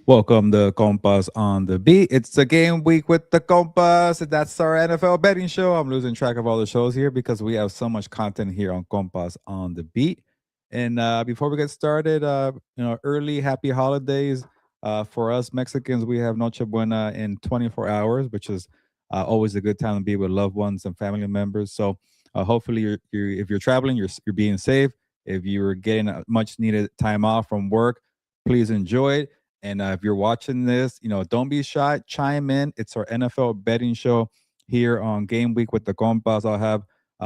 Welcome to Compas on the Beat. It's the game week with the Compas. That's our NFL betting show. I'm losing track of all the shows here because we have so much content here on Compas on the Beat. And before we get started, early happy holidays. For us Mexicans, we have Noche Buena in 24 hours, which is always a good time to be with loved ones and family members. So hopefully, if you're traveling, you're being safe. If you're getting a much needed time off from work, please enjoy it. And if you're watching this, don't be shy. Chime in. It's our NFL betting show here on Game Week with the Compas. I'll have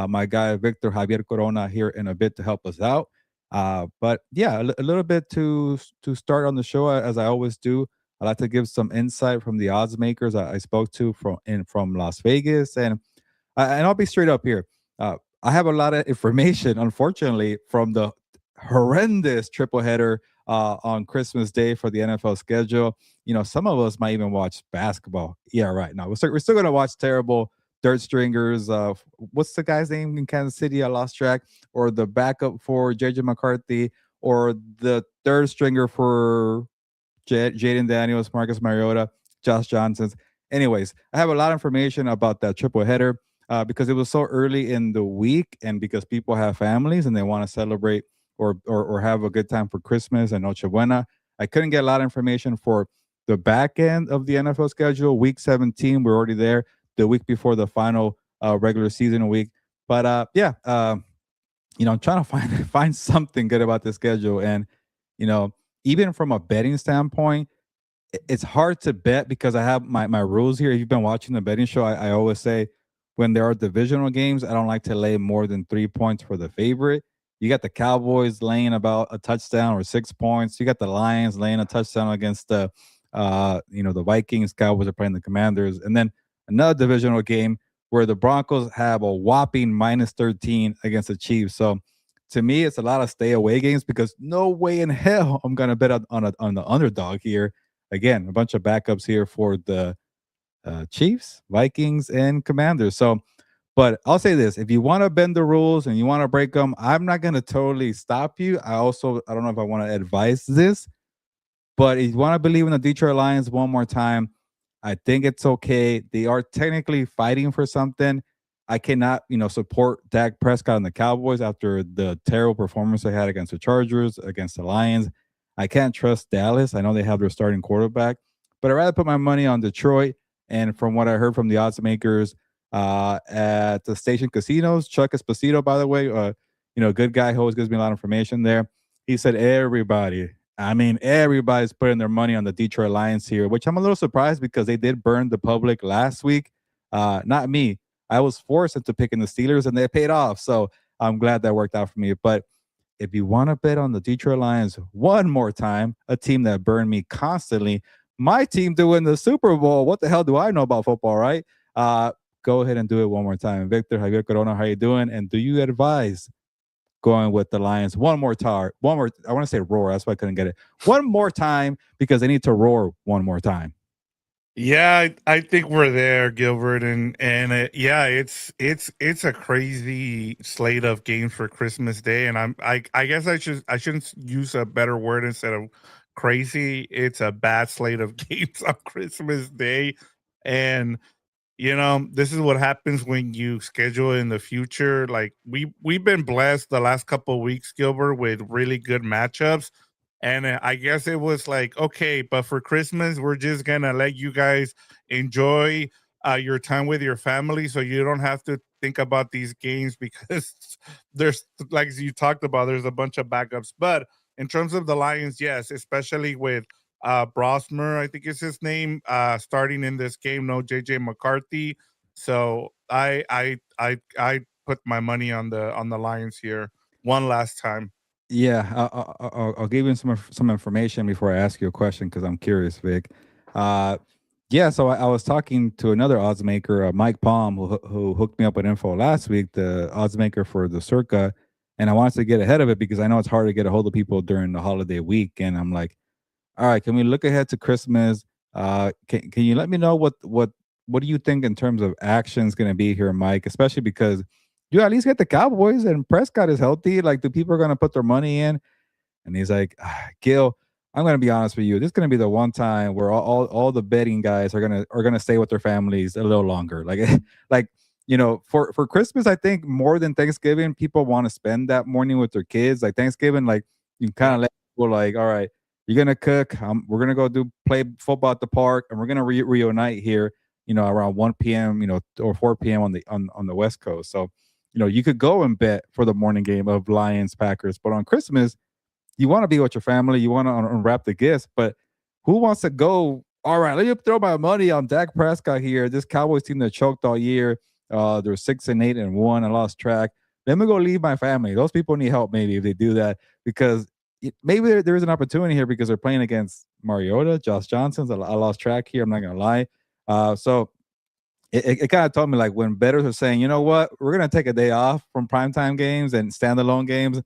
my guy Victor Javier Corona here in a bit to help us out. But yeah, a little bit to start on the show as I always do. I like to give some insight from the odds makers I spoke to from Las Vegas, and I'll be straight up here. I have a lot of information, unfortunately, from the horrendous triple header on Christmas Day for the NFL schedule. Some of us might even watch basketball. Yeah, right. Now we're still going to watch terrible dirt stringers. What's the guy's name in Kansas City? I lost track. Or the backup for JJ McCarthy, or the third stringer for Jaden Daniels, Marcus Mariota, Josh Johnson's. Anyways, I have a lot of information about that triple header because it was so early in the week, and because people have families and they want to celebrate or have a good time for Christmas and Noche Buena. I couldn't get a lot of information for the back end of the NFL schedule. Week 17, we're already there. The week before the final regular season week, but I'm trying to find something good about the schedule, and you know, even from a betting standpoint, it's hard to bet because I have my rules here. If you've been watching the betting show, I always say when there are divisional games, I don't like to lay more than 3 points for the favorite. You got the Cowboys laying about a touchdown or 6 points. You got the Lions laying a touchdown against the Vikings. Cowboys are playing the Commanders, and then another divisional game where the Broncos have a whopping minus 13 against the Chiefs. So to me, it's a lot of stay away games because no way in hell I'm gonna bet on the underdog here. Again, a bunch of backups here for the Chiefs, Vikings, and Commanders. So, but I'll say this: if you want to bend the rules and you want to break them, I'm not going to totally stop you. I don't know if I want to advise this, but if you want to believe in the Detroit Lions one more time, I think it's okay. They are technically fighting for something. I cannot, support Dak Prescott and the Cowboys after the terrible performance they had against the Chargers, against the Lions. I can't trust Dallas. I know they have their starting quarterback, but I'd rather put my money on Detroit. And from what I heard from the odds makers at the station casinos, Chuck Esposito, by the way, good guy who always gives me a lot of information there. He said everybody's putting their money on the Detroit Lions here, which I'm a little surprised because they did burn the public last week. Not me. I was forced into picking the Steelers and they paid off. So I'm glad that worked out for me. But if you want to bet on the Detroit Lions one more time, a team that burned me constantly, my team to win the Super Bowl, what the hell do I know about football, right? Go ahead and do it one more time. Victor Javier Corona, how you doing? And do you advise going with the Lions one more time? I want to say roar. That's why I couldn't get it. One more time because they need to roar one more time. Yeah, I think we're there, Gilbert, and it's a crazy slate of games for Christmas Day, and I guess I shouldn't use a better word instead of crazy. It's a bad slate of games on Christmas Day, and this is what happens when you schedule in the future. Like we've been blessed the last couple of weeks, Gilbert, with really good matchups. And I guess it was like, okay, but for Christmas, we're just gonna let you guys enjoy your time with your family, so you don't have to think about these games because there's, like you talked about, there's a bunch of backups. But in terms of the Lions, yes, especially with Brosmer, I think is his name, starting in this game. No JJ McCarthy, so I put my money on the Lions here one last time. Yeah, I'll give you some information before I ask you a question because I'm curious, Vic. Uh, yeah, so I was talking to another odds maker, Mike Palm, who hooked me up with info last week, the odds maker for the Circa, and I wanted to get ahead of it because I know it's hard to get a hold of people during the holiday week, and I'm like, all right, can we look ahead to Christmas? Can you let me know what do you think in terms of action is going to be here, Mike? Especially because you at least get the Cowboys and Prescott is healthy. Like, the people are going to put their money in? And he's like, Gil, I'm gonna be honest with you. This is gonna be the one time where all the betting guys are gonna stay with their families a little longer. Like like for Christmas, I think more than Thanksgiving, people want to spend that morning with their kids. Like Thanksgiving, like you kind Yeah. of let people like, all right, you're gonna cook. We're gonna go do play football at the park, and we're gonna reunite here. Around 1 p.m. Or 4 p.m. on the West Coast. So you could go and bet for the morning game of Lions Packers, but on Christmas you want to be with your family, you want to unwrap the gifts, but who wants to go? All right, let me throw my money on Dak Prescott here. This Cowboys team that choked all year. They're 6-8-1. I lost track. Let me go leave my family. Those people need help maybe if they do that because maybe there is an opportunity here because they're playing against Mariota, Josh Johnson's. I lost track here. I'm not gonna lie. So it kind of told me like when bettors are saying, you know what, we're gonna take a day off from primetime games and standalone games,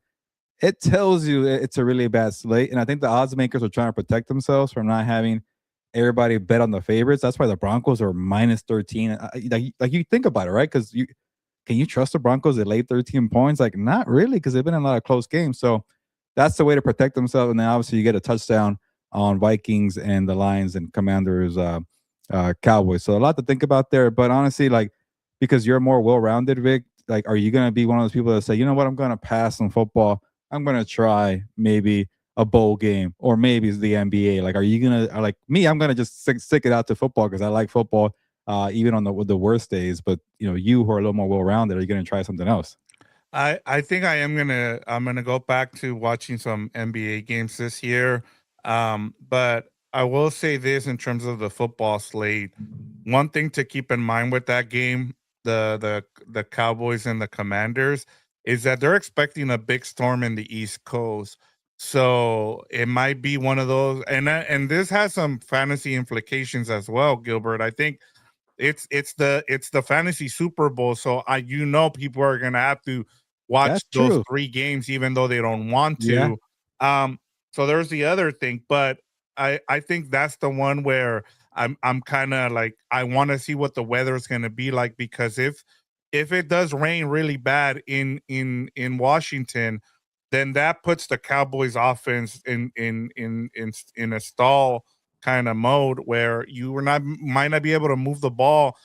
it tells you it's a really bad slate. And I think the odds makers are trying to protect themselves from not having everybody bet on the favorites. That's why the Broncos are minus 13. Like you think about it, right? Because can you trust the Broncos at late 13 points? Like, not really, because they've been in a lot of close games. So that's the way to protect themselves. And then obviously you get a touchdown on Vikings and the Lions and Commanders, Cowboys. So a lot to think about there. But honestly, like, because you're more well rounded, Vic, like, are you going to be one of those people that say, you know what, I'm going to pass on football? I'm going to try maybe a bowl game or maybe it's the NBA. Like, are you going to, like me, I'm going to just stick it out to football because I like football even on the worst days. But you who are a little more well rounded, are you going to try something else? I think I'm gonna go back to watching some NBA games this year. But I will say this in terms of the football slate. One thing to keep in mind with that game, the Cowboys and the Commanders, is that they're expecting a big storm in the East Coast. So it might be one of those, and this has some fantasy implications as well, Gilbert. I think it's the fantasy Super Bowl, so people are gonna have to watch That's those true. 3 games even though they don't want Yeah. to. So there's the other thing, but I think that's the one where I'm kind of like I want to see what the weather is gonna be like because if it does rain really bad in Washington, then that puts the Cowboys offense in a stall kind of mode where you were not might not be able to move the ball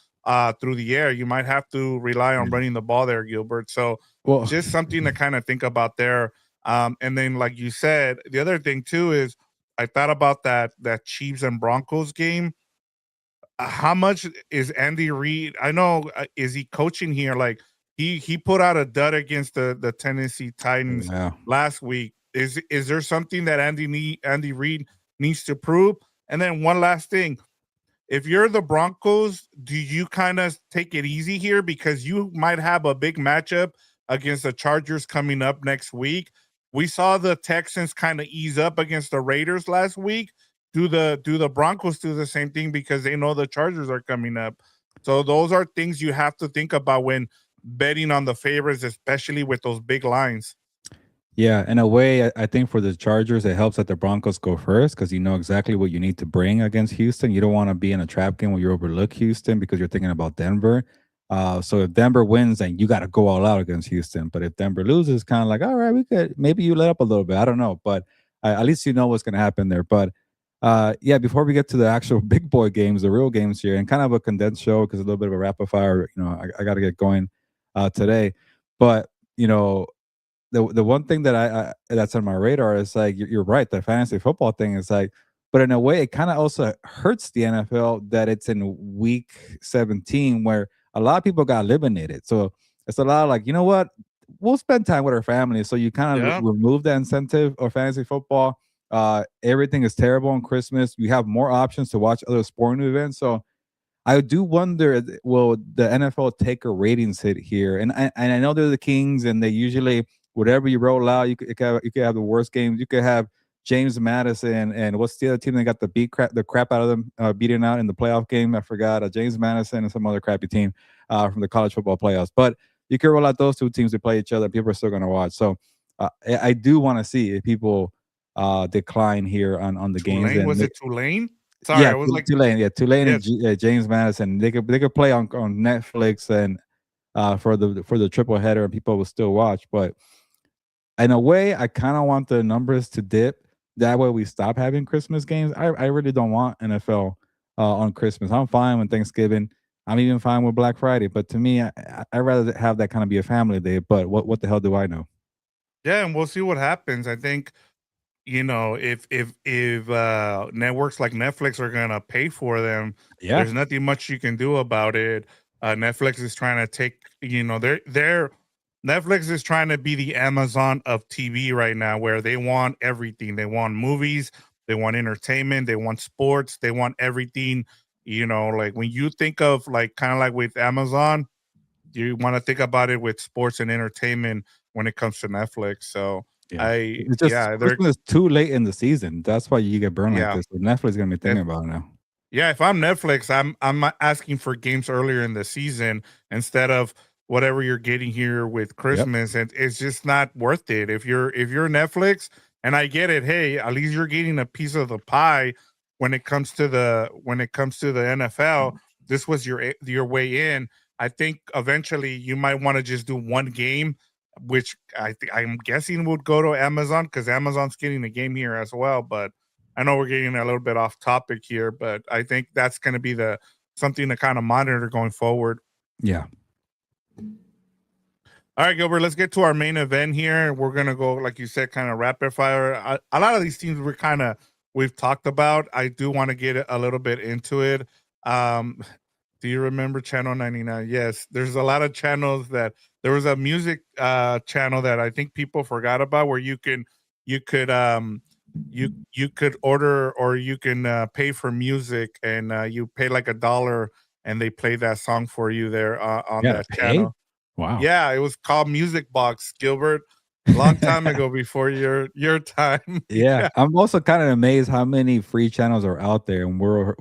through the air. You might have to rely on Yeah. running the ball there, Gilbert. So Well, just something to kind of think about there. And then, like you said, the other thing too is I thought about that Chiefs and Broncos game. How much is Andy Reid? I know is he coaching here? Like he put out a dud against the Tennessee Titans yeah. last week. Is there something that Andy Reid needs to prove? And then one last thing, if you're the Broncos, do you kind of take it easy here because you might have a big matchup against the Chargers coming up next week? We saw the Texans kind of ease up against the Raiders last week. Do the Broncos do the same thing because they know the Chargers are coming up? So those are things you have to think about when betting on the favorites, especially with those big lines. Yeah, in a way, I think for the Chargers, it helps that the Broncos go first because you know exactly what you need to bring against Houston. You don't want to be in a trap game where you overlook Houston because you're thinking about Denver. So if Denver wins, then you got to go all out against Houston. But if Denver loses, kind of like, all right, we could maybe you let up a little bit. I don't know, but at least you know what's going to happen there. But yeah, before we get to the actual big boy games, the real games here, and kind of a condensed show because a little bit of a rapid fire. I got to get going today, but you know the one thing that I that's on my radar is like you're right, the fantasy football thing is like, but in a way it kind of also hurts the NFL that it's in week 17 where a lot of people got eliminated. So it's a lot of like, you know what, we'll spend time with our family. So you kind of Yeah. remove the incentive of fantasy football. Everything is terrible on Christmas. You have more options to watch other sporting events. So I do wonder, will the NFL take a ratings hit here? And I know they're the Kings, and they usually whatever you roll out, you could have the worst games. You could have James Madison and what's the other team that got the crap out of them, beating out in the playoff game? I forgot. James Madison and some other crappy team from the college football playoffs. But you could roll out those two teams to play each other. People are still going to watch. So I do want to see if people decline here on the games Tulane, was and it Tulane? Sorry, yeah, I was like, Tulane and yes. James Madison. They could play on Netflix and for the triple header, and people will still watch. But in a way, I kind of want the numbers to dip that way we stop having Christmas games. I really don't want NFL on Christmas. I'm fine with Thanksgiving. I'm even fine with Black Friday. But to me, I'd rather have that kind of be a family day. But what the hell do I know? Yeah, and we'll see what happens. I think, if networks like Netflix are gonna pay for them, Yeah, there's nothing much you can do about it. Netflix is trying to take, they're Netflix is trying to be the Amazon of TV right now, where they want everything. They want movies, they want entertainment, they want sports, they want everything. Like when you think of, like, kind of like with Amazon, you want to think about it with sports and entertainment when it comes to Netflix. So yeah. It's just yeah, they're Christmas is too late in the season. That's why you get burned like yeah. this. So Netflix is gonna be thinking If about it now. Yeah, if I'm Netflix, I'm asking for games earlier in the season instead of whatever you're getting here with Yep. Christmas, and it's just not worth it. If you're Netflix, and I get it, hey, at least you're getting a piece of the pie when it comes to the NFL. This was your way in. I think eventually you might want to just do one game, which I'm guessing would go to Amazon, because Amazon's getting a game here as well. But I know we're getting a little bit off topic here, but I think that's going to be the something to kind of monitor going forward. Yeah. All right, Gilbert, let's get to our main event here. We're gonna go, like you said, kind of rapid fire. A lot of these teams we've talked about. I do want to get a little bit into it. Um, do you remember Channel 99? Yes, there's a lot of channels that there was a music channel that I think people forgot about, where you could you could order, or you can pay for music, and you pay like $1, and they play that song for you there on You gotta that pay? channel. Wow. Yeah, it was called Music Box, Gilbert, long time ago before your time. Yeah, Yeah. I'm also kind of amazed how many free channels are out there, and we're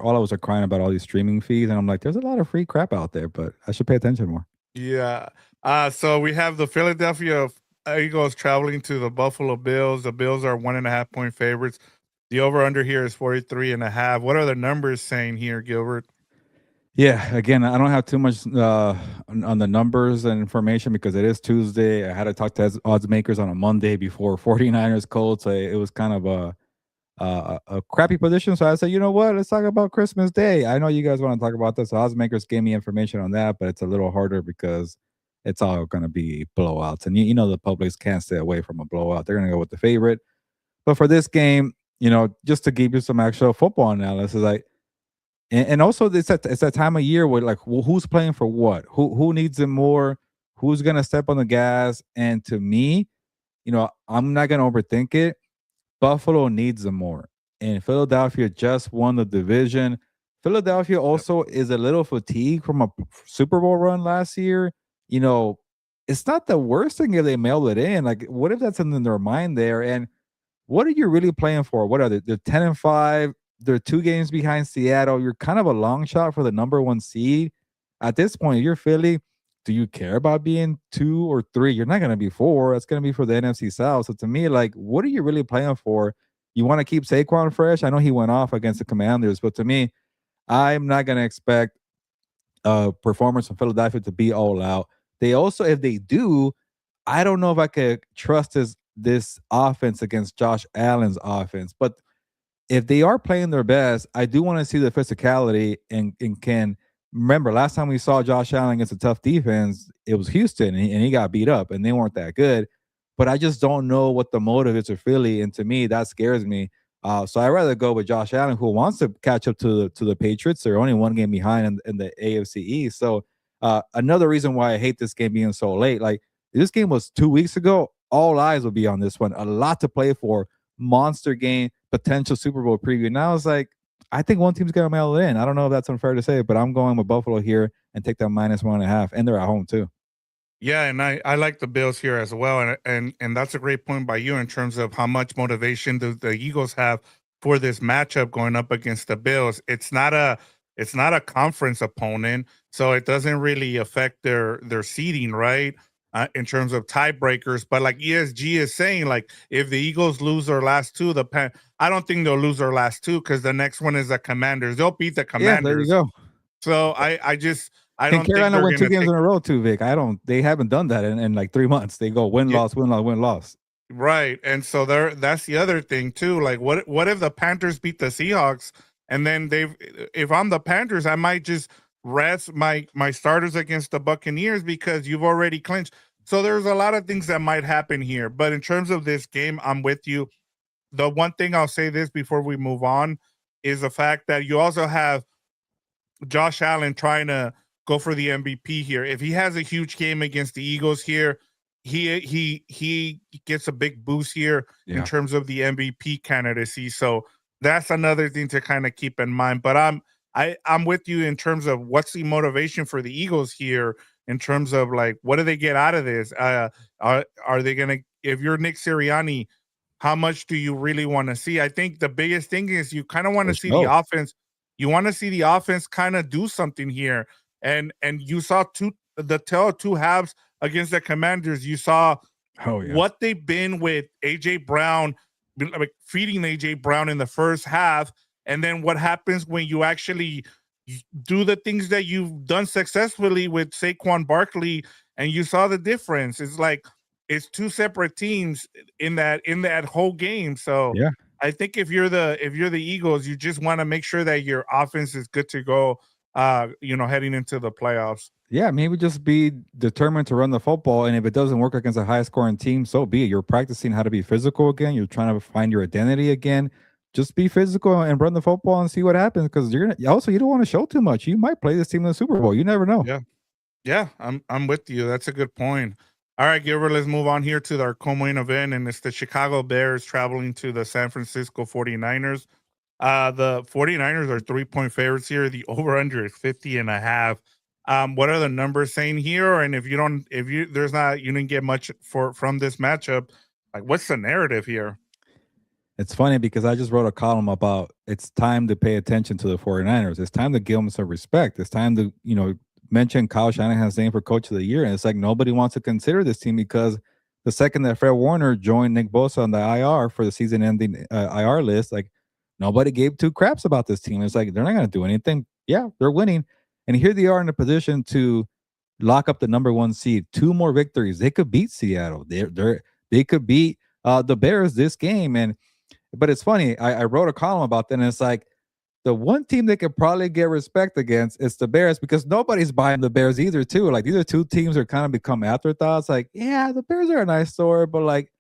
all of us are crying about all these streaming fees, and I'm like, there's a lot of free crap out there, but I should pay attention more. Yeah. So we have the Philadelphia Eagles traveling to the Buffalo Bills. The Bills are 1.5 point favorites. The over under here is 43.5. What are the numbers saying here, Gilbert? Yeah, again, I don't have too much on the numbers and information because it is Tuesday. I had to talk to odds makers on a Monday before 49ers Colts. So it was kind of a crappy position. So I said, you know what? Let's talk about Christmas Day. I know you guys want to talk about this. So odds makers gave me information on that, but it's a little harder because it's all going to be blowouts. And you know the publics can't stay away from a blowout. They're going to go with the favorite. But for this game, just to give you some actual football analysis, and also it's that time of year where like who's playing for what, who needs it more, who's gonna step on the gas, and to me, I'm not gonna overthink it. Buffalo needs them more, and Philadelphia just won the division. Philadelphia Yep. also is a little fatigued from a Super Bowl run last year. You know, it's not the worst thing if they mailed it in. Like, what if that's in their mind there? And what are you really playing for? What are they? They're 10-5. They're 2 games behind Seattle. You're kind of a long shot for the number one seed. At this point, if you're Philly, do you care about being 2 or 3? You're not going to be 4. That's going to be for the NFC South. So to me, like, what are you really playing for? You want to keep Saquon fresh? I know he went off against the Commanders, but to me, I'm not going to expect performance from Philadelphia to be all out. They also, if they do, I don't know if I could trust this offense against Josh Allen's offense. But if they are playing their best, I do want to see the physicality and can remember last time we saw Josh Allen against a tough defense, it was Houston and he got beat up and they weren't that good. But I just don't know what the motive is for Philly, and to me that scares me. So I'd rather go with Josh Allen, who wants to catch up to the Patriots. They're only 1 game behind in the AFC East. So another reason why I hate this game being so late. Like this game was 2 weeks ago. All eyes will be on this one. A lot to play for. Monster game, potential Super Bowl preview. Now it's like I think one team's gonna mail it in. I don't know if that's unfair to say, but I'm going with Buffalo here and take that -1.5, and they're at home too. Yeah, and I like the Bills here as well, and that's a great point by you in terms of how much motivation do the Eagles have for this matchup going up against the Bills. It's not a conference opponent, so it doesn't really affect their seeding, right? In terms of tiebreakers, but like ESG is saying, like if the Eagles lose their last two, I don't think they'll lose their last two, because the next one is the Commanders. They'll beat the Yeah, there you Commanders. go. So I Can don't think Carolina they're win two gonna games take. in a row too, Vic? I don't. They haven't done that in like 3 months. They go win Yeah, loss win loss win loss. Right. And so that's the other thing too. Like what if the Panthers beat the Seahawks and then if I'm the Panthers, I might just rest my starters against the Buccaneers because you've already clinched. So there's a lot of things that might happen here. But in terms of this game, I'm with you. The one thing I'll say this before we move on is the fact that you also have Josh Allen trying to go for the MVP here. If he has a huge game against the Eagles here, he gets a big boost here in Yeah. terms of the MVP candidacy. So that's another thing to kind of keep in mind. But I'm with you in terms of what's the motivation for the Eagles here in terms of like what do they get out of this? Are they gonna if you're Nick Sirianni, how much do you really want to see? I think the biggest thing is you kind of want to For see the sure. offense. You want to see the offense kind of do something here. And you saw the tail of two halves against the Commanders. You saw Oh yes. what they've been with AJ Brown, like feeding AJ Brown in the first half, and then what happens when you actually do the things that you've done successfully with Saquon Barkley, and you saw the difference. It's like it's two separate teams in that whole game. So Yeah. I think if you're the Eagles, you just want to make sure that your offense is good to go. Heading into the playoffs. Yeah, maybe just be determined to run the football, and if it doesn't work against a high scoring team, so be it. You're practicing how to be physical again. You're trying to find your identity again. Just be physical and run the football and see what happens. Because you're gonna also you don't want to show too much. You might play this team in the Super Bowl. You never know. Yeah. Yeah, I'm with you. That's a good point. All right, Gilbert, let's move on here to our co-main event, and it's the Chicago Bears traveling to the San Francisco 49ers. The 49ers are 3-point favorites here. The over-under is 50.5. What are the numbers saying here? And if you there's not you didn't get much from this matchup, like what's the narrative here? It's funny because I just wrote a column about it's time to pay attention to the 49ers. It's time to give them some respect. It's time to, mention Kyle Shanahan's name for coach of the year. And it's like nobody wants to consider this team because the second that Fred Warner joined Nick Bosa on the IR for the season ending IR list, like nobody gave two craps about this team. It's like they're not going to do anything. Yeah, they're winning. And here they are in a position to lock up the number one seed. Two more victories. They could beat Seattle. They could beat the Bears this game. But it's funny. I wrote a column about that, and it's like the one team they could probably get respect against is the Bears because nobody's buying the Bears either. Too like these are two teams that are kind of become afterthoughts. Like, yeah, the Bears are a nice story, but like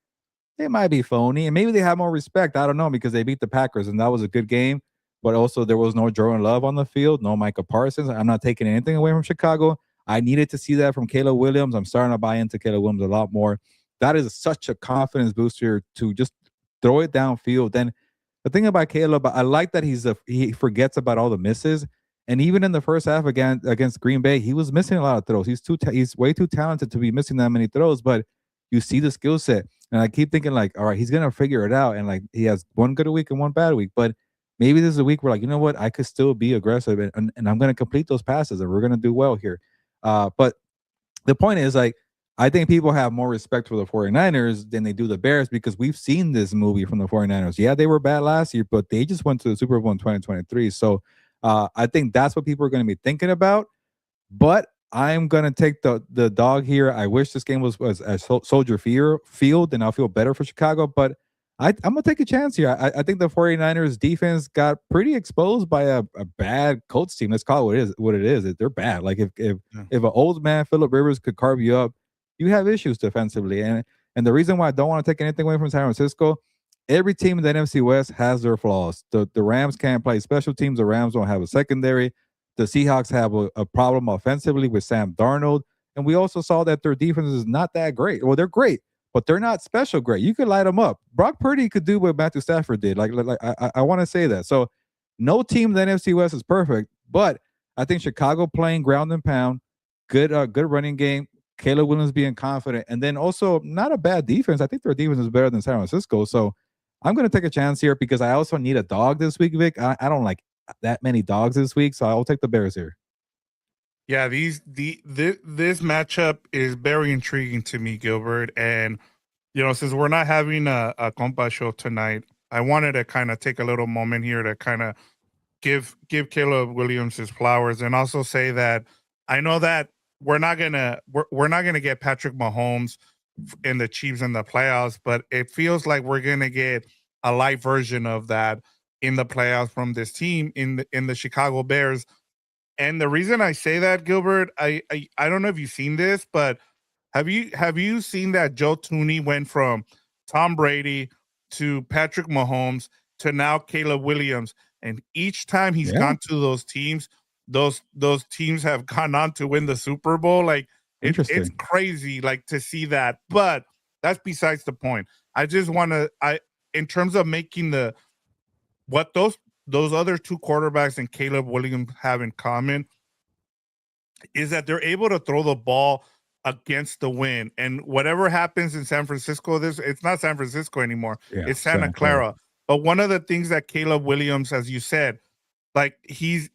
they might be phony, and maybe they have more respect. I don't know because they beat the Packers, and that was a good game. But also, there was no Jordan Love on the field, no Micah Parsons. I'm not taking anything away from Chicago. I needed to see that from Caleb Williams. I'm starting to buy into Caleb Williams a lot more. That is such a confidence booster to just throw it downfield. Then the thing about Caleb, I like that he forgets about all the misses. And even in the first half against Green Bay, he was missing a lot of throws. He's way too talented to be missing that many throws. But you see the skill set, and I keep thinking like, all right, he's gonna figure it out. And like he has one good week and one bad week, but maybe this is a week where like, you know what, I could still be aggressive and I'm gonna complete those passes and we're gonna do well here. But the point is like I think people have more respect for the 49ers than they do the Bears because we've seen this movie from the 49ers. Yeah, they were bad last year, but they just went to the Super Bowl in 2023. So I think that's what people are going to be thinking about. But I'm gonna take the dog here. I wish this game was at Soldier Field, and I'll feel better for Chicago. But I'm gonna take a chance here. I think the 49ers defense got pretty exposed by a bad Colts team. Let's call it what it is. They're bad. Like Yeah. if an old man Philip Rivers could carve you up, you have issues defensively. And the reason why I don't want to take anything away from San Francisco, every team in the NFC West has their flaws. The Rams can't play special teams. The Rams don't have a secondary. The Seahawks have a problem offensively with Sam Darnold. And we also saw that their defense is not that great. Well, they're great, but they're not special great. You could light them up. Brock Purdy could do what Matthew Stafford did. I want to say that. So no team in the NFC West is perfect, but I think Chicago playing ground and pound, good running game, Caleb Williams being confident, and then also not a bad defense. I think their defense is better than San Francisco. So I'm going to take a chance here because I also need a dog this week, Vic. I don't like that many dogs this week, so I'll take the Bears here. Yeah, this matchup is very intriguing to me, Gilbert. And since we're not having a compa show tonight, I wanted to kind of take a little moment here to kind of give Caleb Williams his flowers, and also say that I know that we're not gonna get Patrick Mahomes. in the Chiefs in the playoffs, but it feels like we're gonna get a light version of that in the playoffs from this team in the Chicago Bears. And the reason I say that, Gilbert, I don't know if you've seen this, but have you seen that Joe Tooney went from Tom Brady to Patrick Mahomes to now Caleb Williams, and each time he's Yeah, gone to those teams, those teams have gone on to win the Super Bowl. Like it's interesting. crazy, like to see that. But that's besides the point. I just want to I in terms of making the what those other two quarterbacks and Caleb Williams have in common is that they're able to throw the ball against the wind. And whatever happens in San Francisco, this it's not San Francisco anymore. Yeah, It's Santa Santa Clara. Clara. But one of the things that Caleb Williams, as you said, like he's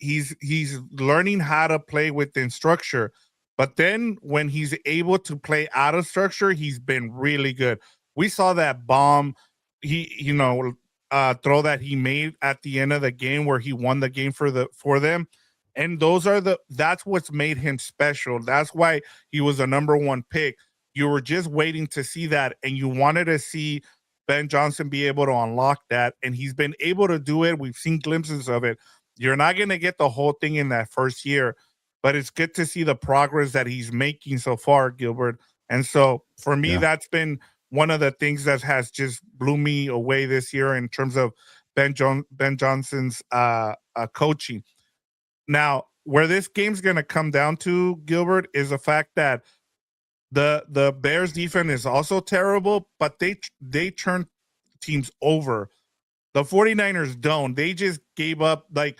learning how to play within structure. But then when he's able to play out of structure, he's been really good. We saw that bomb he throw that he made at the end of the game where he won the game for them. And that's what's made him special. That's why he was a number one pick. You were just waiting to see that, and you wanted to see Ben Johnson be able to unlock that, and he's been able to do it. We've seen glimpses of it. You're not going to get the whole thing in that first year, but it's good to see the progress that he's making so far, Gilbert. And so for me, Yeah, that's been one of the things that has just blew me away this year in terms of Ben Johnson's coaching. Now, where this game's going to come down to, Gilbert, is the fact that the Bears defense is also terrible, but they turn teams over. The 49ers don't. They just gave up. Like,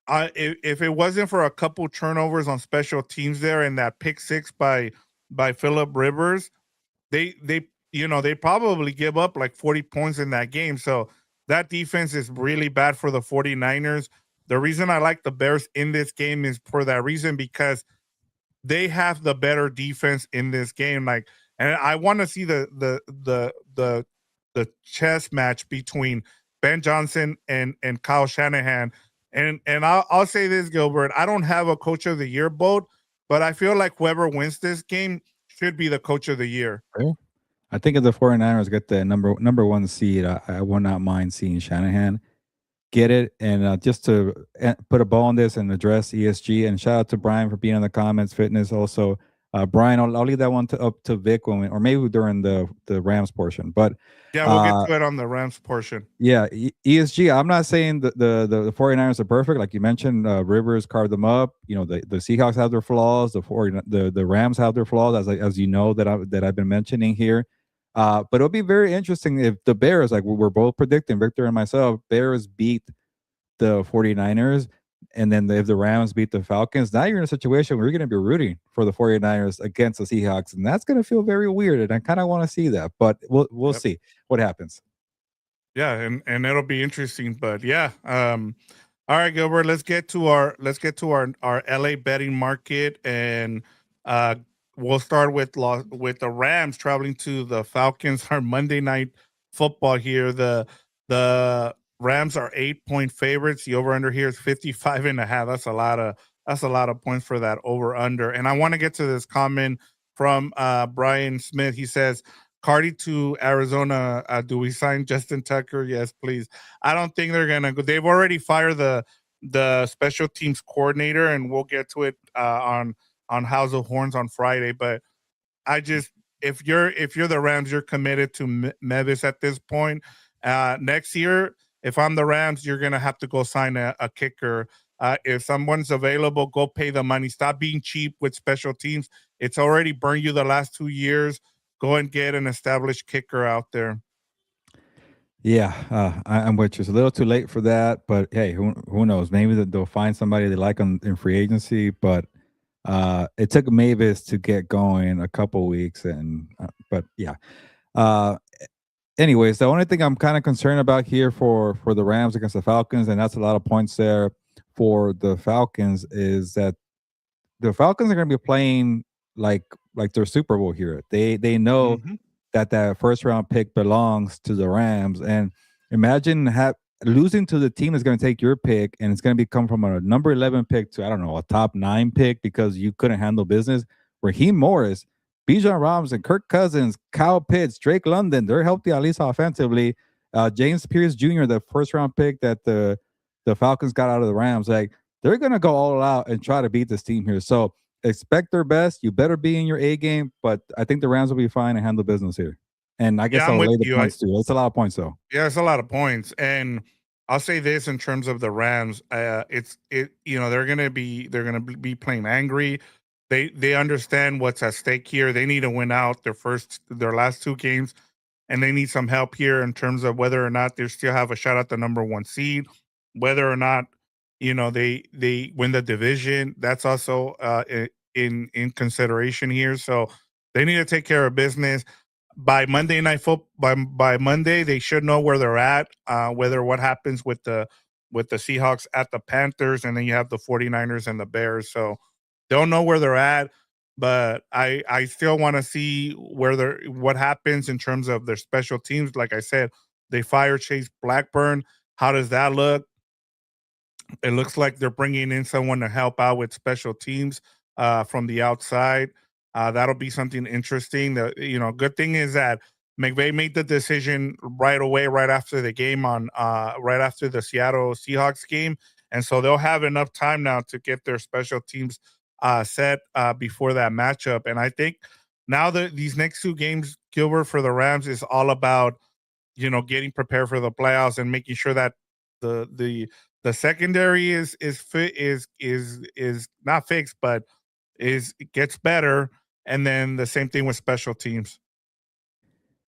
if it wasn't for a couple turnovers on special teams there and that pick six by Philip Rivers, they probably give up like 40 points in that game. So that defense is really bad for the 49ers. The reason I like the Bears in this game is for that reason, because they have the better defense in this game. Like, and I want to see the chess match between Ben Johnson and Kyle Shanahan. And I'll say this, Gilbert. I don't have a coach of the year vote, but I feel like whoever wins this game should be the coach of the year. fair. I think if the 49ers get the number one seed, I would not mind seeing Shanahan get it. And just to put a ball on this and address ESG, and shout out to Brian for being in the comments, fitness also. Brian, I'll leave that one up to Vic or maybe during the Rams portion. But Yeah, we'll get uh, to it on the Rams portion. yeah, ESG. I'm not saying the 49ers are perfect, like you mentioned. Rivers carved them up. The Seahawks have their flaws. The Rams have their flaws, as you know that I've been mentioning here. But it'll be very interesting if the Bears, like we're both predicting, Victor and myself, Bears beat the 49ers, and then if the Rams beat the Falcons, now you're in a situation where you're going to be rooting for the 49ers against the Seahawks, and that's going to feel very weird. And I kind of want to see that, but we'll Yep. see what happens. Yeah, and it'll be interesting. But yeah, all right, Gilbert. Let's get to our LA betting market, and uh, we'll start with the Rams traveling to the Falcons. Our Monday night football here. The Rams are 8-point favorites. The over under here is 55.5. That's a lot of points for that over under. And I want to get to this comment from Brian Smith. He says, Cardi to Arizona. Do we sign Justin Tucker? Yes, please. I don't think they're gonna go. They've already fired the special teams coordinator, and we'll get to it on House of Horns on Friday. But I just if you're the Rams, you're committed to Mevis at this point. Next year, if I'm the Rams, you're gonna have to go sign a kicker. If someone's available, go pay the money. Stop being cheap with special teams. It's already burned you the last 2 years. Go and get an established kicker out there. Yeah, I'm with you. It's a little too late for that, but hey, who knows? Maybe they'll find somebody they like in free agency. But it took Mavis to get going a couple weeks, and but yeah. Uh, Anyways, the only thing I'm kind of concerned about here for the Rams against the Falcons, and that's a lot of points there for the Falcons, is that the Falcons are going to be playing like their Super Bowl here. They know Mhm. that first round pick belongs to the Rams, and imagine losing to the team that's going to take your pick, and it's going to become from a number 11 pick to, I don't know, a top 9 pick because you couldn't handle business. Raheem Morris Bijan Robinson, Kirk Cousins, Kyle Pitts, Drake London, they're healthy at least offensively. James Pierce Jr., the first round pick that the Falcons got out of the Rams, like they're gonna go all out and try to beat this team here. So expect their best. You better be in your A game, but I think the Rams will be fine and handle business here. And I guess Yeah, I'm I'll with lay the you. points too. It's a lot of points though. Yeah, it's a lot of points, and I'll say this in terms of the Rams. They're gonna be playing angry. They understand what's at stake here. They need to win out their last two games, and they need some help here in terms of whether or not they still have a shot at the number one seed, whether or not they win the division. That's also in consideration here. So they need to take care of business by Monday night football. By Monday, they should know where they're at. Whether what happens with the Seahawks at the Panthers, and then you have the 49ers and the Bears. So don't know where they're at, but I still want to see what happens in terms of their special teams. Like I said, they fire Chase Blackburn. How does that look? It looks like they're bringing in someone to help out with special teams from the outside. That'll be something interesting. Good thing is that McVay made the decision right away, right after the game right after the Seattle Seahawks game, and so they'll have enough time now to get their special teams set before that matchup. And I think now that these next two games, Gilbert, for the Rams is all about getting prepared for the playoffs and making sure that the the the secondary is fit is not fixed, but is it gets better. And then the same thing with special teams.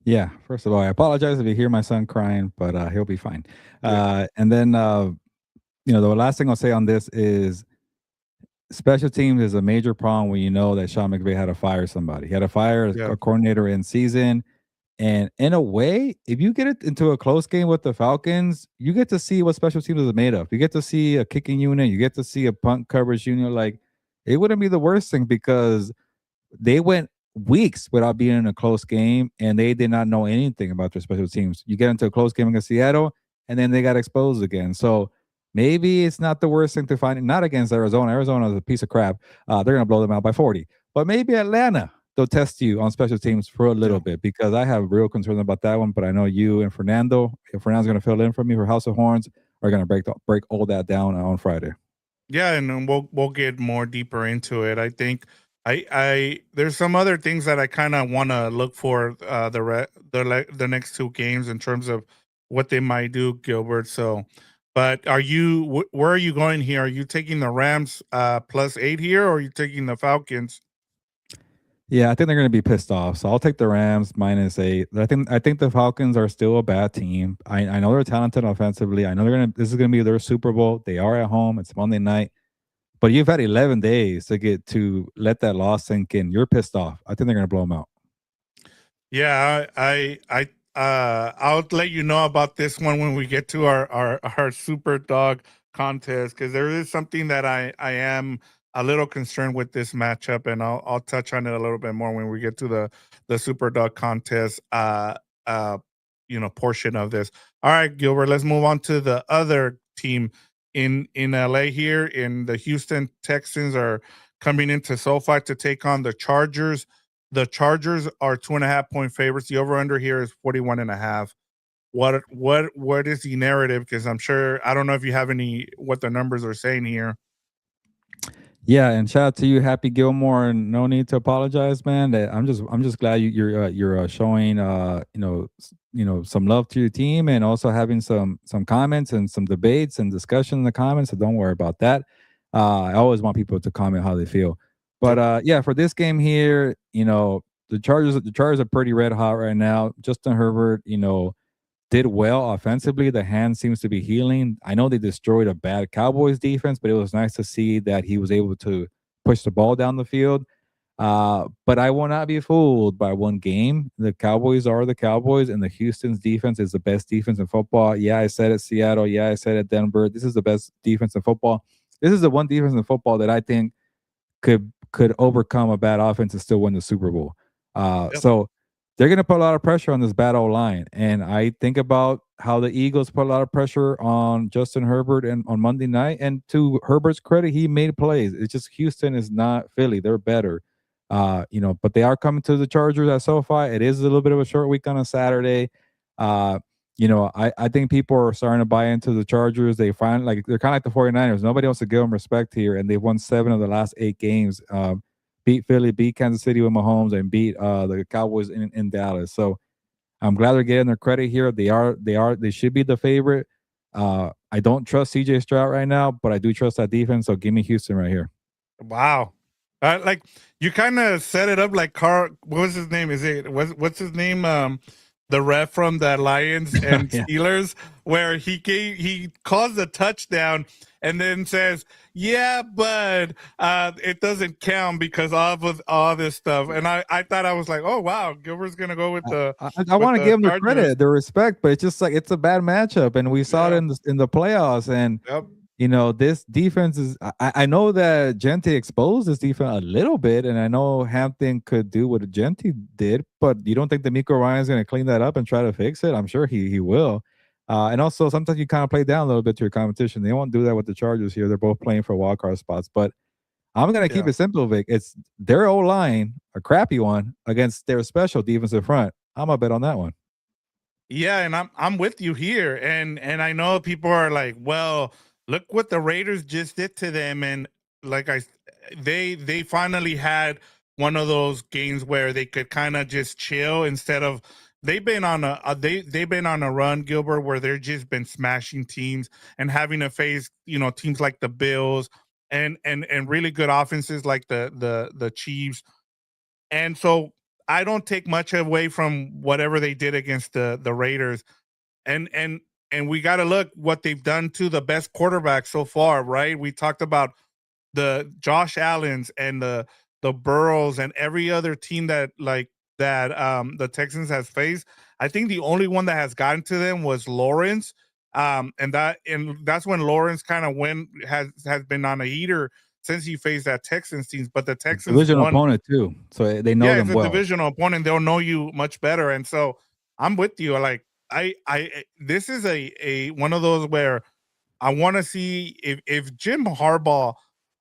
Yeah. First of all, I apologize if you hear my son crying, but he'll be fine. Yeah, And then the last thing I'll say on this is special teams is a major problem when you know that Sean McVay had to fire somebody. He had to fire yeah, a coordinator in season. And in a way, if you get it into a close game with the Falcons, you get to see what special teams is made of. You get to see a kicking unit, you get to see a punt coverage unit. Like it wouldn't be the worst thing because they went weeks without being in a close game and they did not know anything about their special teams. You get into a close game against Seattle and then they got exposed again. So maybe it's not the worst thing to find. Not against Arizona. Arizona is a piece of crap. They're going to blow them out by 40. But maybe Atlanta, they'll test you on special teams for a little yeah. bit because I have real concerns about that one. But I know you and Fernando, if Fernando's going to fill in for me for House of Horns, are going to break all that down on Friday. Yeah, and then we'll get more deeper into it. I think I there's some other things that I kind of want to look for the next two games in terms of what they might do, Gilbert. So, but where are you going here? Are you taking the Rams +8 here, or are you taking the Falcons? Yeah, I think they're going to be pissed off. So I'll take the Rams -8. I think the Falcons are still a bad team. I know they're talented offensively. I know this is gonna be their Super Bowl. They are at home. It's Monday night. But you've had 11 days to let that loss sink in. You're pissed off. I think they're gonna blow them out. Yeah, I'll let you know about this one when we get to our super dog contest, because there is something that I am a little concerned with this matchup, and I'll touch on it a little bit more when we get to the super dog contest uh portion of this. All right, Gilbert, let's move on to the other team in LA here. In the Houston Texans are coming into SoFi to take on the Chargers. The Chargers are 2.5 point favorites. The over under here is 41.5. What is the narrative? Because I'm sure I don't know if you have any what the numbers are saying here. Yeah, and shout out to you, Happy Gilmore, and no need to apologize, man. I'm just glad you're showing some love to your team and also having some comments and some debates and discussion in the comments. So don't worry about that. I always want people to comment how they feel. But Yep. yeah, for this game here, the Chargers are pretty red hot right now. Justin Herbert, did well offensively. The hand seems to be healing. I know they destroyed a bad Cowboys defense, but it was nice to see that he was able to push the ball down the field. But I will not be fooled by one game. The Cowboys are the Cowboys, and the Houston's defense is the best defense in football. Yeah, I said it, Seattle. Yeah, I said it, Denver. This is the best defense in football. This is the one defense in football that I think could overcome a bad offense and still win the Super Bowl. Yep. So they're going to put a lot of pressure on this bad old line, and I think about how the Eagles put a lot of pressure on Justin Herbert and on Monday night. And to Herbert's credit, he made plays. It's just Houston is not Philly; they're better. But they are coming to the Chargers at SoFi. It is a little bit of a short week on a Saturday. Uh, I think people are starting to buy into the Chargers. They find like they're kind of like the 49ers. Nobody wants to give them respect here, and they've won 7 of the last 8 games. Beat Philly, beat Kansas City with Mahomes, and beat the Cowboys in Dallas. So I'm glad they're getting their credit here. They should be the favorite. I don't trust CJ Stroud right now, but I do trust that defense. So give me Houston right here. Wow. Like you kind of set it up like what was his name? What's his name? The ref from the Lions and Yeah. Steelers, where he calls the touchdown and then says, "Yeah, but it doesn't count because of all this stuff." And I thought I was like, "Oh wow, Gilbert's gonna go with I with want to the give them the Chargers." credit, the respect, but it's just like it's a bad matchup, and we saw it Yeah. in the playoffs. And Yep. this defense is. I know that Gente exposed this defense a little bit, and I know Hampton could do what Gente did, but you don't think D'Amico Ryan's going to clean that up and try to fix it? I'm sure he will. And also, sometimes you kind of play down a little bit to your competition. They won't do that with the Chargers here. They're both playing for wild card spots, but I'm gonna keep Yeah. it simple, Vic. It's their O line, a crappy one, against their special defensive front. I'm gonna bet on that one. Yeah, and I'm with you here, and I know people are like, well, look what the Raiders just did to them, and like they finally had one of those games where they could kind of just chill instead of they've been on they've been on a run, Gilbert, where they've just been smashing teams and having to face teams like the Bills and really good offenses like the Chiefs, and so I don't take much away from whatever they did against the Raiders. And we got to look what they've done to the best quarterback so far, right? We talked about the Josh Allens and the Burrows and every other team that the Texans has faced. I think the only one that has gotten to them was Lawrence. And that's when Lawrence kind of has been on a heater since he faced that Texans teams. But the Texans Division won. opponent too, so they know Yeah, it's them a well. divisional opponent. They'll know you much better. And so I'm with you. Like this is a one of those where I want to see if Jim Harbaugh,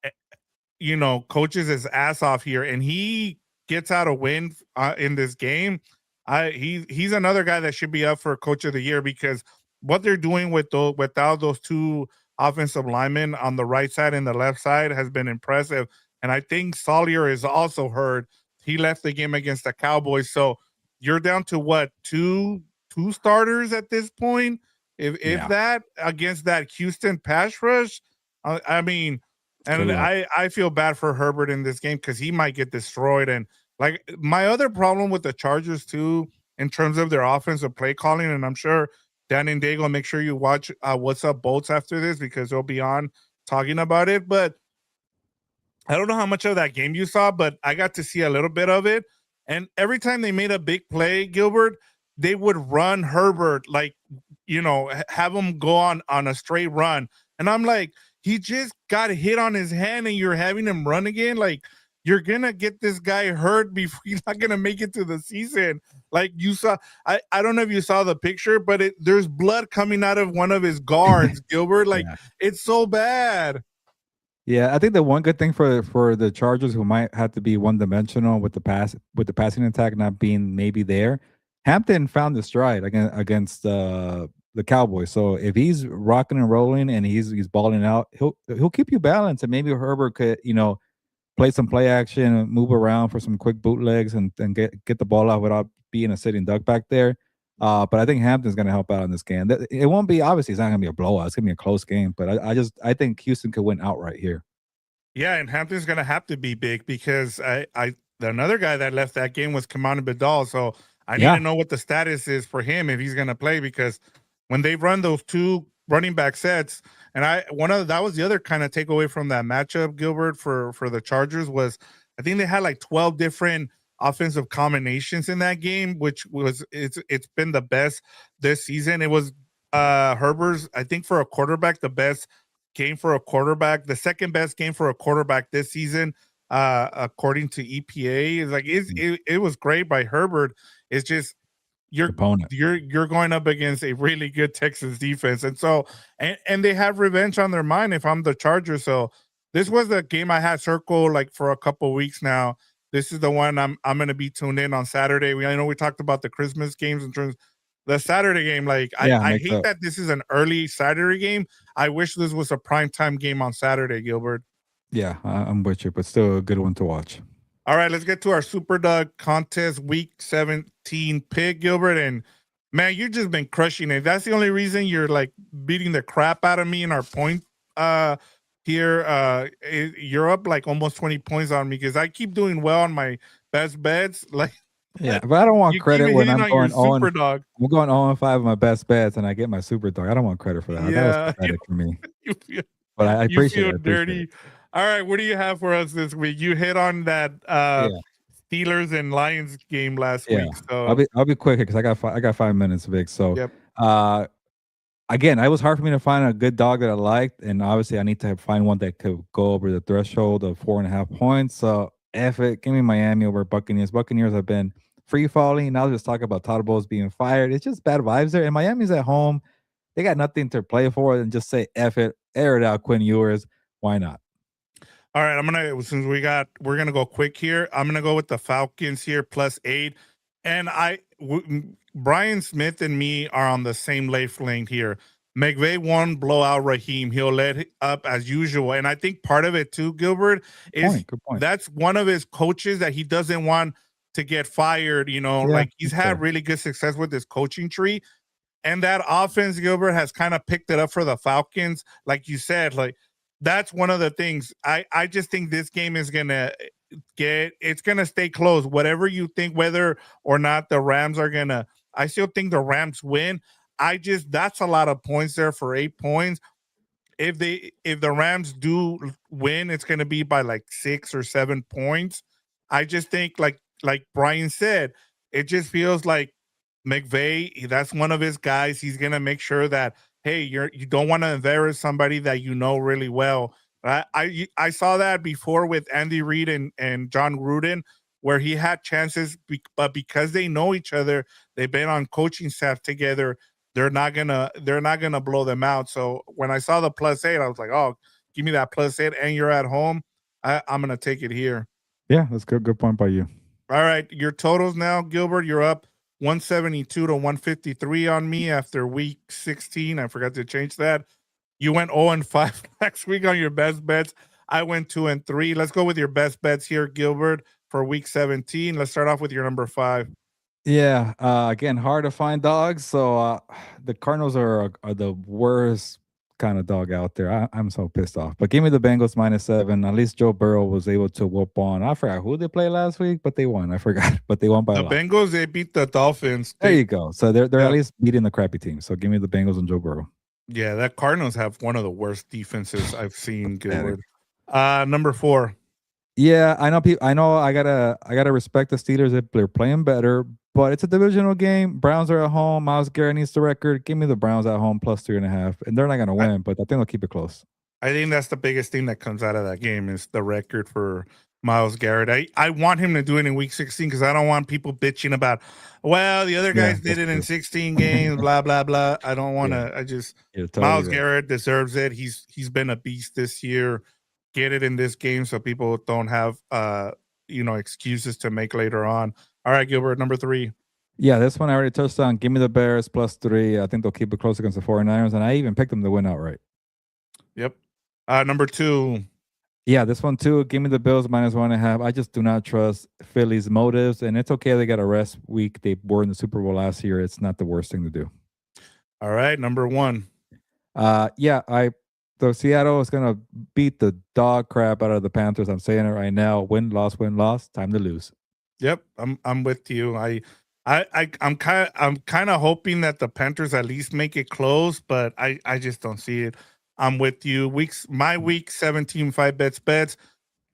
eh, coaches his ass off here and he gets out a win in this game. He's another guy that should be up for coach of the year because what they're doing without those two offensive linemen on the right side and the left side has been impressive. And I think Sawyer is also hurt. He left the game against the Cowboys, so you're down to what two starters at this point, if Yeah, that against that Houston pass rush. I mean, good and luck. I feel bad for Herbert in this game because he might get destroyed. And like my other problem with the Chargers too, in terms of their offensive play calling, and I'm sure Dan and Dago make sure you watch What's Up Bolts after this because they'll be on talking about it. But I don't know how much of that game you saw, but I got to see a little bit of it. And every time they made a big play, Gilbert, they would run Herbert like, have him go on a straight run. And I'm like, he just got hit on his hand and you're having him run again. Like, you're gonna get this guy hurt before he's not gonna make it to the season. Like you saw, I don't know if you saw the picture, but there's blood coming out of one of his guards, Gilbert. Like Yeah. it's so bad. Yeah, I think the one good thing for the Chargers who might have to be one dimensional with the passing attack not being maybe there, Hampton found the stride against the Cowboys. So if he's rocking and rolling and he's balling out, he'll keep you balanced, and maybe Herbert could play some play action and move around for some quick bootlegs and get the ball out without being a sitting duck back there. But I think Hampton's going to help out in this game. It won't be, obviously it's not going to be a blowout. It's going to be a close game, but I think Houston could win outright here. Yeah, and Hampton's gonna have to be big because another guy that left that game was Kamani Badal. So I need Yeah, to know what the status is for him if he's gonna play because when they run those two running back sets, and that was the other kind of takeaway from that matchup, Gilbert, for the Chargers was I think they had like 12 different offensive combinations in that game, which was it's been the best this season. It was Herbert's, I think for a quarterback, the best game for a quarterback, the second best game for a quarterback this season, according to EPA. Is like it was great by Herbert. It's just you're opponent. you're going up against a really good Texas defense, and so and they have revenge on their mind. If I'm the Chargers, so this was the game I had circled like for a couple weeks now. this is the one I'm gonna be tuned in on Saturday. I know we talked about the Christmas games in terms the Saturday game. Like Yeah, I makes hate up. that this is an early Saturday game. I wish this was a primetime game on Saturday, Gilbert. Yeah, I'm with you, but still a good one to watch. All right, let's get to our Super Dog contest week 17 pick, Gilbert. And man, you've just been crushing it. That's the only reason you're like beating the crap out of me in our point here. You're up like almost 20 points on me because I keep doing well on my best bets. Like, Yeah, but but I don't want you keep credit when hitting I'm on your going Super on. Dog. I'm going 0 and 5 with my best bets, and I get my super dog. I don't want credit for that. That was Yeah, pathetic for me, you feel but I you appreciate it. feel I appreciate it. dirty. All right, what do you have for us this week? You hit on that Yeah, Steelers and Lions game last yeah. week. So I'll be quick because I got 5 minutes, Vic. So, yep. uh, again, it was hard for me to find a good dog that I liked, and obviously, I need to find one that could go over the threshold of 4.5 points. So, F it, give me Miami over Buccaneers. Buccaneers have been free falling. Now, just talk about Todd Bowles being fired. It's just bad vibes there. And Miami's at home. They got nothing to play for, and just say F it, air it out, Quinn Ewers. Why not? All right, since we're gonna go quick here. I'm gonna go with the Falcons here +8, and Brian Smith and me are on the same wavelength here. McVay won't blow out Raheem. He'll let up as usual, and I think part of it too, Gilbert, is Good point. that's one of his coaches that he doesn't want to get fired. You know, Yeah, like he's that's had fair. really good success with his coaching tree, and that offense, Gilbert, has kind of picked it up for the Falcons. Like you said, like that's one of the things. I just think this game is gonna it's gonna stay close. Whatever you think, whether or not the Rams are gonna, I still think the Rams win. That's a lot of points there for 8 points. If the Rams do win, it's going to be by like 6 or 7 points. I just think like Brian said, it just feels like McVay, that's one of his guys. He's going to make sure that hey, you don't want to embarrass somebody that you know really well. I saw that before with Andy Reid and John Gruden, where he had chances, but because they know each other, they've been on coaching staff together, they're not gonna blow them out. So when I saw the +8, I was like, oh, give me that +8, and you're at home. I'm gonna take it here. Yeah, that's good. Good point by you. All right, your totals now, Gilbert. You're up 172 to 153 on me after week 16. I forgot to change that. You went 0 and 5 last week on your best bets. I went 2 and 3. Let's go with your best bets here, Gilbert, for week 17. Let's start off with your number 5. Yeah, again, hard to find dogs. So the Cardinals are the worst kind of dog out there. I'm so pissed off. But give me the Bengals -7. At least Joe Burrow was able to whoop on. I forgot who they played last week, but they won. I forgot, but they won by a The lot. Bengals, they beat the Dolphins. There you go. So they're at Yeah, least beating the crappy team. So give me the Bengals and Joe Burrow. yeah, that Cardinals have one of the worst defenses I've seen, Pathetic. Gilbert. Number 4. Yeah, I know. I know. I gotta respect the Steelers if they're playing better, but it's a divisional game. Browns are at home. Miles Garrett needs the record. Give me the Browns at home +3.5, and they're not gonna win, but I think they'll keep it close. I think that's the biggest thing that comes out of that game is the record for Miles Garrett. I want him to do it in week 16 because I don't want people bitching about, well, the other Yeah, guys did that's it in true. 16 games, blah, blah, blah. I don't want Yeah, to. I just, you're totally Miles right. Garrett deserves it. He's been a beast this year. Get it in this game so people don't have, excuses to make later on. All right, Gilbert, number 3. Yeah, this one I already touched on. Give me the Bears +3. I think they'll keep it close against the 49ers, and I even picked them to win outright. Yep. Number 2. Yeah, this one too. Give me the Bills -1.5. I just do not trust Philly's motives, and it's okay they got a rest week. They were in the Super Bowl last year. It's not the worst thing to do. All right, number 1. Yeah, the Seattle is gonna beat the dog crap out of the Panthers. I'm saying it right now. Win, loss, win, loss. Time to lose. Yep, I'm with you. I'm kind of hoping that the Panthers at least make it close, but I just don't see it. I'm with you. My week 17 5 bets.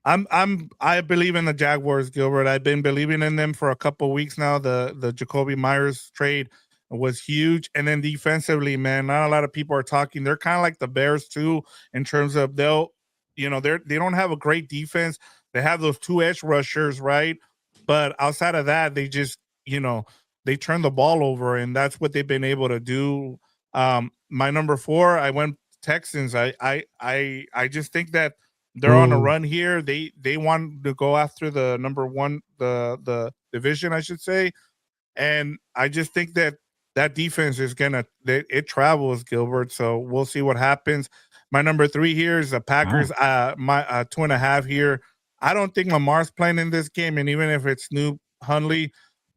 I believe in the Jaguars, Gilbert. I've been believing in them for a couple weeks now. The Jacoby Myers trade was huge, and then defensively, man, not a lot of people are talking. They're kind of like the Bears too, in terms of they don't have a great defense. They have those two edge rushers, right? But outside of that, they just they turn the ball over, and that's what they've been able to do. My number 4, I went Texans. I just think that They're on a Ooh. run here. They want to go after the number one, the division, I should say. And I just think that that defense is it travels, Gilbert. So we'll see what happens. My number three here is the Wow. Packers. My 2.5 here. I don't think Lamar's playing in this game, and even if it's Snoop Hundley,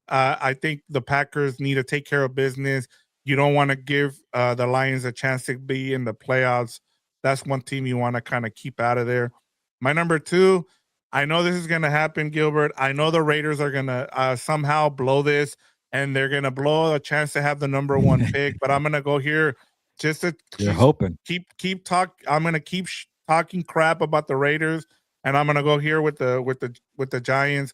I think the Packers need to take care of business. You don't want to give the Lions a chance to be in the playoffs. That's one team you want to kind of keep out of there. My number two, I know this is going to happen, Gilbert. I know the Raiders are going to somehow blow this and they're going to blow a chance to have the number one pick. But I'm going to go here just to You're hoping. keep talk. I'm going to keep talking crap about the Raiders, and I'm going to go here with the Giants.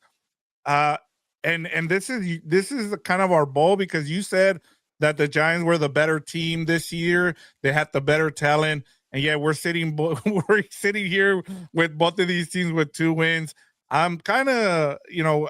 Uh, and this is the kind of our bowl because you said that the Giants were the better team this year. They had the better talent, and yet we're sitting we're sitting here with both of these teams with 2 wins. I'm kind of,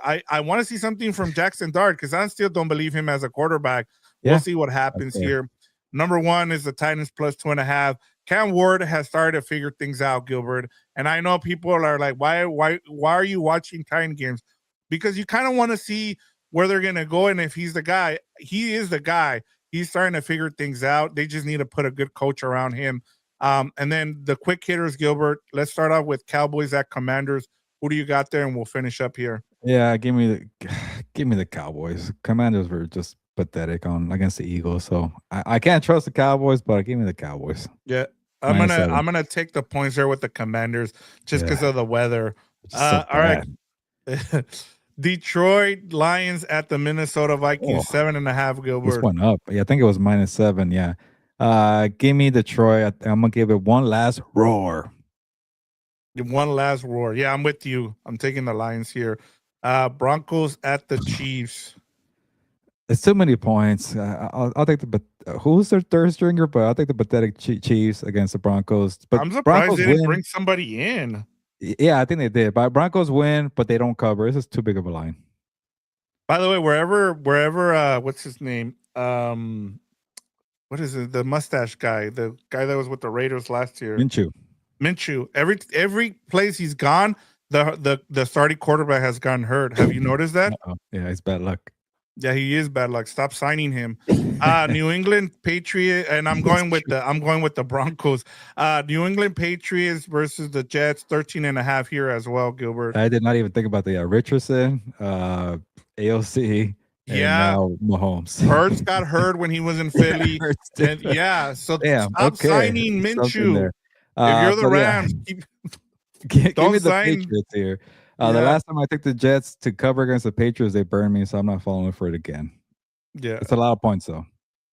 I want to see something from Jackson Dart because I still don't believe him as a quarterback. We'll Yeah, see what that's happens fair. here. Number one is the Titans plus 2.5. Cam Ward has started to figure things out, Gilbert. And I know people are like, why are you watching Titan games? Because you kind of want to see where they're going to go. And if he's the guy, he is the guy. He's starting to figure things out. They just need to put a good coach around him. And then the quick hitters, Gilbert. Let's start off with Cowboys at Commanders. Who do you got there? And we'll finish up here. Yeah, give me the Cowboys. Commanders were just pathetic on against the Eagles, so I can't trust the Cowboys, but give me the Cowboys. Yeah. I'm Minus gonna 7. I'm gonna take the points there with the Commanders just because Yeah, of the weather. it's just so All right. bad. Detroit Lions at the Minnesota Oh, Vikings, 7.5, this Gilbert. went up. Yeah, I think it was -7. Yeah. Give me Detroit. I'm gonna give it one last roar. One last roar. Yeah, I'm with you. I'm taking the Lions here. Broncos at the Chiefs. It's too many points. I'll take the but who's their third stringer? But I'll take the pathetic Chiefs against the Broncos. But I'm surprised Broncos they didn't win. bring somebody in. Yeah, I think they did. But Broncos win, but they don't cover. This is too big of a line. By the way, wherever what's his name? What is it? The mustache guy, the guy that was with the Raiders last year. Minshew. Minshew. Every place he's gone, the starting quarterback has gotten hurt. Have you noticed that? Uh-oh. Yeah, it's bad luck. Yeah, he is bad luck. Stop signing him. New England Patriot, and It's true. I'm going with the Broncos. New England Patriots versus the Jets, 13.5 here as well, Gilbert. I did not even think about the Richardson, AOC, and Yeah, now Mahomes. Hurts got hurt when he was in Philly. Hurts too. And yeah, so Damn. stop Okay, signing there's something Minshew. there. If you're the But yeah, Rams, give me don't the sign. Patriots here. The Yeah, last time I took the Jets to cover against the Patriots, they burned me, so I'm not falling for it again. yeah. It's a lot of points, though.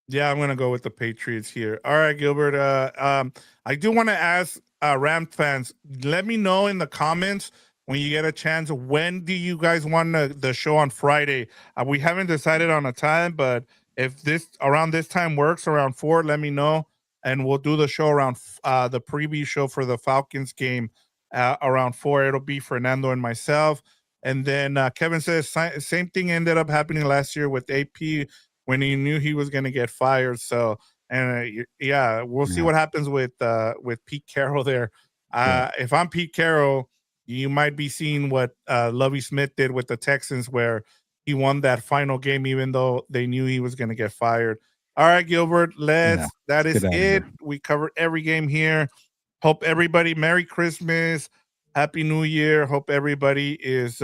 Yeah, I'm gonna go with the Patriots here. All right, Gilbert. I do want to ask Rams fans. Let me know in the comments when you get a chance. When do you guys want the show on Friday? We haven't decided on a time, but if this around this time works, around 4, let me know, and we'll do the show around the preview show for the Falcons game around 4. It'll be Fernando and myself. And then Kevin says same thing ended up happening last year with AP when he knew he was going to get fired. So, and yeah, we'll see Yeah, what happens with Pete Carroll there. right. If I'm Pete Carroll, you might be seeing what Lovie Smith did with the Texans, where he won that final game, even though they knew he was going to get fired. All right, Gilbert, Yeah, that let's is get out of it. here. We covered every game here. Hope everybody Merry Christmas, Happy New Year. Hope everybody is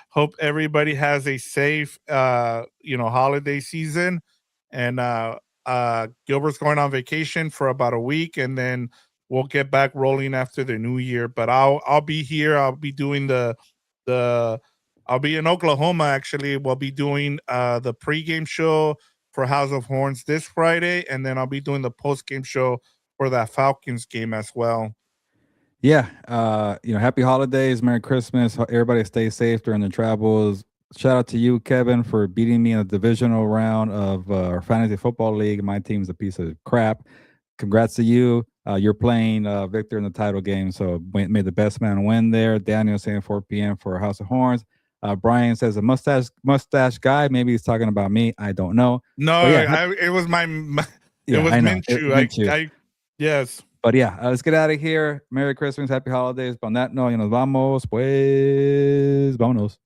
hope everybody has a safe holiday season. And Gilbert's going on vacation for about a week, and then we'll get back rolling after the new year. But I'll be here. I'll be doing the I'll be in Oklahoma actually. We'll be doing the pregame show for House of Horns this Friday, and then I'll be doing the postgame show for that Falcons game as well. Yeah, happy holidays, Merry Christmas. Everybody stay safe during the travels. Shout out to you, Kevin, for beating me in a divisional round of our fantasy football league. My team's a piece of crap. Congrats to you. You're playing Victor in the title game, so may the best man win there. Daniel saying 4 p.m. for House of Horns. Brian says a mustache guy. Maybe he's talking about me. I don't know. No, But yeah, it was it yeah, was I know. Minshew. Minshew. I yes. But yeah, let's get out of here. Merry Christmas, happy holidays. On that note, y nos vamos, pues, vámonos.